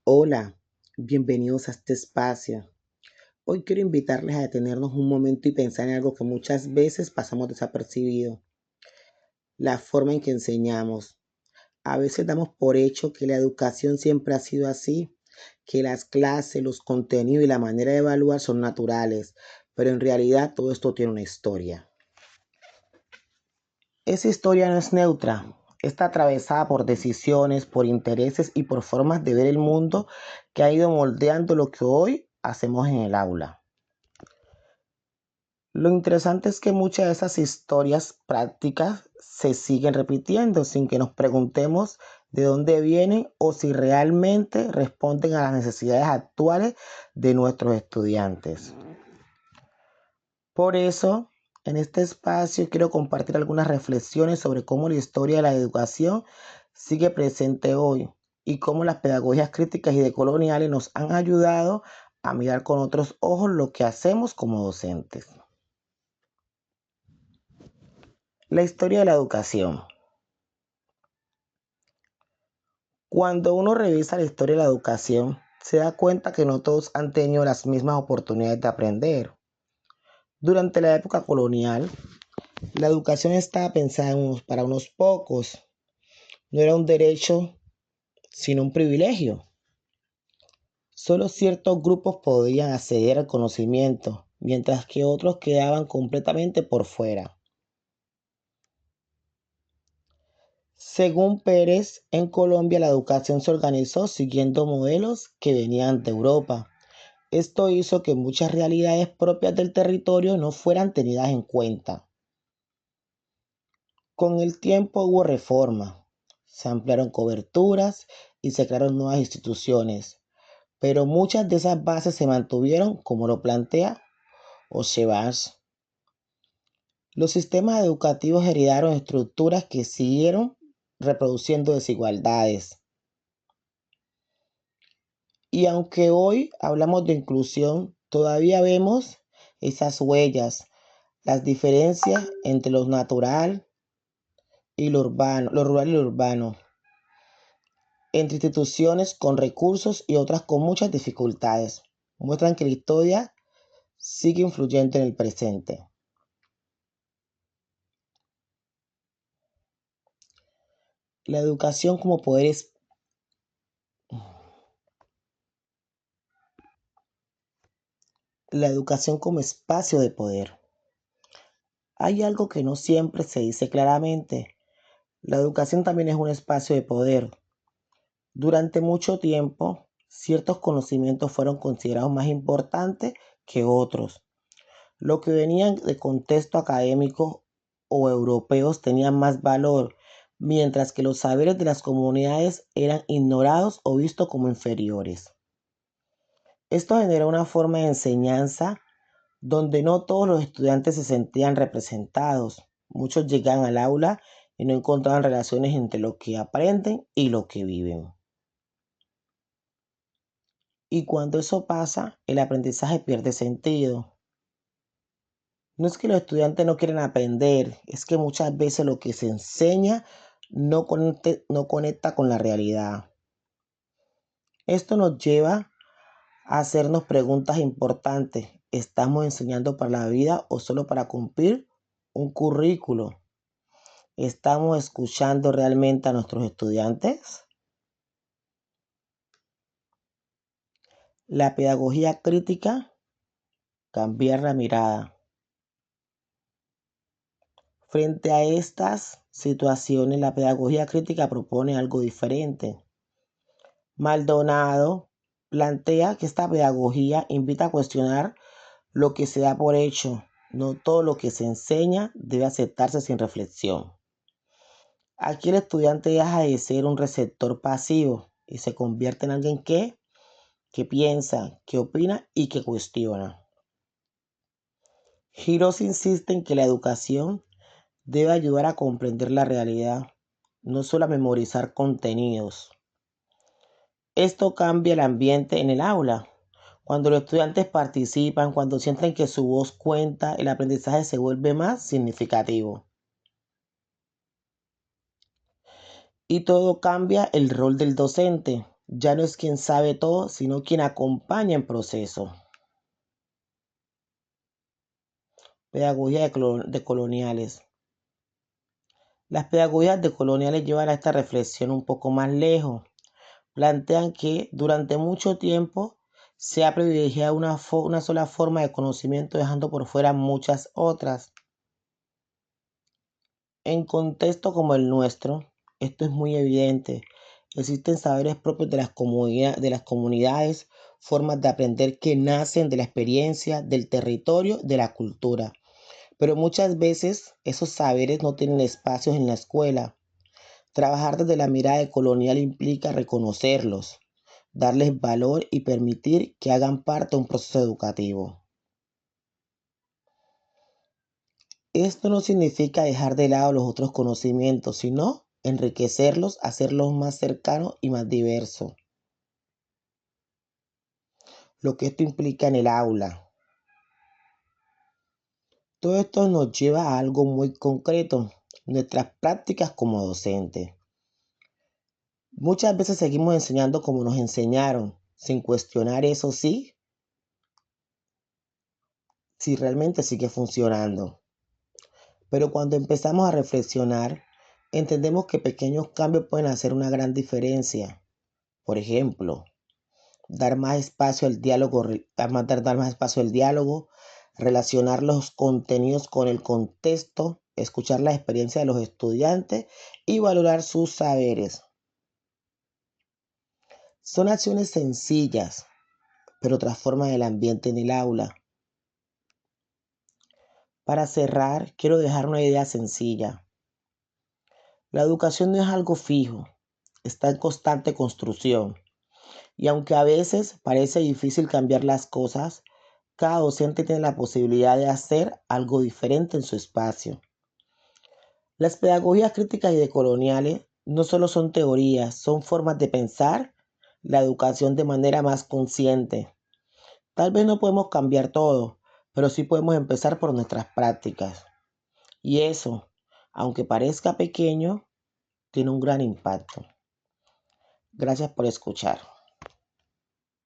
Hola, bienvenidos a este espacio. Hoy quiero invitarles a detenernos un momento y pensar en algo que muchas veces pasamos desapercibido, la forma en que enseñamos. A veces damos por hecho que la educación siempre ha sido así, que las clases, los contenidos y la manera de evaluar son naturales, pero en realidad todo esto tiene una historia. Esa historia no es neutra, está atravesada por decisiones, por intereses y por formas de ver el mundo que ha ido moldeando lo que hoy hacemos en el aula. Lo interesante es que muchas de esas historias prácticas se siguen repitiendo sin que nos preguntemos de dónde vienen o si realmente responden a las necesidades actuales de nuestros estudiantes. Por eso, en este espacio quiero compartir algunas reflexiones sobre cómo la historia de la educación sigue presente hoy y cómo las pedagogías críticas y decoloniales nos han ayudado a mirar con otros ojos lo que hacemos como docentes. La historia de la educación. Cuando uno revisa la historia de la educación, se da cuenta que no todos han tenido las mismas oportunidades de aprender. Durante la época colonial, la educación estaba pensada para unos pocos. No era un derecho, sino un privilegio. Solo ciertos grupos podían acceder al conocimiento, mientras que otros quedaban completamente por fuera. Según Pérez, en Colombia la educación se organizó siguiendo modelos que venían de Europa. Esto hizo que muchas realidades propias del territorio no fueran tenidas en cuenta. Con el tiempo hubo reforma, se ampliaron coberturas y se crearon nuevas instituciones, pero muchas de esas bases se mantuvieron como lo plantea Ochevas. Los sistemas educativos heredaron estructuras que siguieron reproduciendo desigualdades. Y aunque hoy hablamos de inclusión, todavía vemos esas huellas, las diferencias entre lo natural y lo urbano, lo rural y lo urbano, entre instituciones con recursos y otras con muchas dificultades. Muestran que la historia sigue influyendo en el presente. La educación como la educación como espacio de poder. Hay algo que no siempre se dice claramente. La educación también es un espacio de poder. Durante mucho tiempo, ciertos conocimientos fueron considerados más importantes que otros. Lo que venían de contexto académico o europeos tenían más valor, mientras que los saberes de las comunidades eran ignorados o vistos como inferiores. Esto generó una forma de enseñanza donde no todos los estudiantes se sentían representados. Muchos llegan al aula y no encontraban relaciones entre lo que aprenden y lo que viven. Y cuando eso pasa, el aprendizaje pierde sentido. No es que los estudiantes no quieren aprender, es que muchas veces lo que se enseña no conecta con la realidad. Esto nos lleva a hacernos preguntas importantes. ¿Estamos enseñando para la vida o solo para cumplir un currículo? ¿Estamos escuchando realmente a nuestros estudiantes? La pedagogía crítica, cambiar la mirada. Frente a estas situaciones, la pedagogía crítica propone algo diferente. Maldonado plantea que esta pedagogía invita a cuestionar lo que se da por hecho. No todo lo que se enseña debe aceptarse sin reflexión. Aquí el estudiante deja de ser un receptor pasivo y se convierte en alguien que piensa, que opina y que cuestiona. Giros insiste en que la educación debe ayudar a comprender la realidad, no solo a memorizar contenidos. Esto cambia el ambiente en el aula. Cuando los estudiantes participan, cuando sienten que su voz cuenta, el aprendizaje se vuelve más significativo. Y todo cambia el rol del docente. Ya no es quien sabe todo, sino quien acompaña el proceso. Pedagogía de coloniales. Las pedagogías decoloniales llevan a esta reflexión un poco más lejos. Plantean que durante mucho tiempo se ha privilegiado una sola forma de conocimiento, dejando por fuera muchas otras. En contextos como el nuestro, esto es muy evidente. Existen saberes propios de las comunidades, formas de aprender que nacen de la experiencia, del territorio, de la cultura. Pero muchas veces esos saberes no tienen espacios en la escuela. Trabajar desde la mirada colonial implica reconocerlos, darles valor y permitir que hagan parte de un proceso educativo. Esto no significa dejar de lado los otros conocimientos, sino enriquecerlos, hacerlos más cercanos y más diversos. Lo que esto implica en el aula. Todo esto nos lleva a algo muy concreto, nuestras prácticas como docentes. Muchas veces seguimos enseñando como nos enseñaron, sin cuestionar eso sí, si realmente sigue funcionando. Pero cuando empezamos a reflexionar, entendemos que pequeños cambios pueden hacer una gran diferencia. Por ejemplo, dar más espacio al diálogo, dar más espacio al diálogo, relacionar los contenidos con el contexto, escuchar la experiencia de los estudiantes y valorar sus saberes. Son acciones sencillas, pero transforman el ambiente en el aula. Para cerrar, quiero dejar una idea sencilla. La educación no es algo fijo, está en constante construcción. Y aunque a veces parece difícil cambiar las cosas, cada docente tiene la posibilidad de hacer algo diferente en su espacio. Las pedagogías críticas y decoloniales no solo son teorías, son formas de pensar la educación de manera más consciente. Tal vez no podemos cambiar todo, pero sí podemos empezar por nuestras prácticas. Y eso, aunque parezca pequeño, tiene un gran impacto. Gracias por escuchar.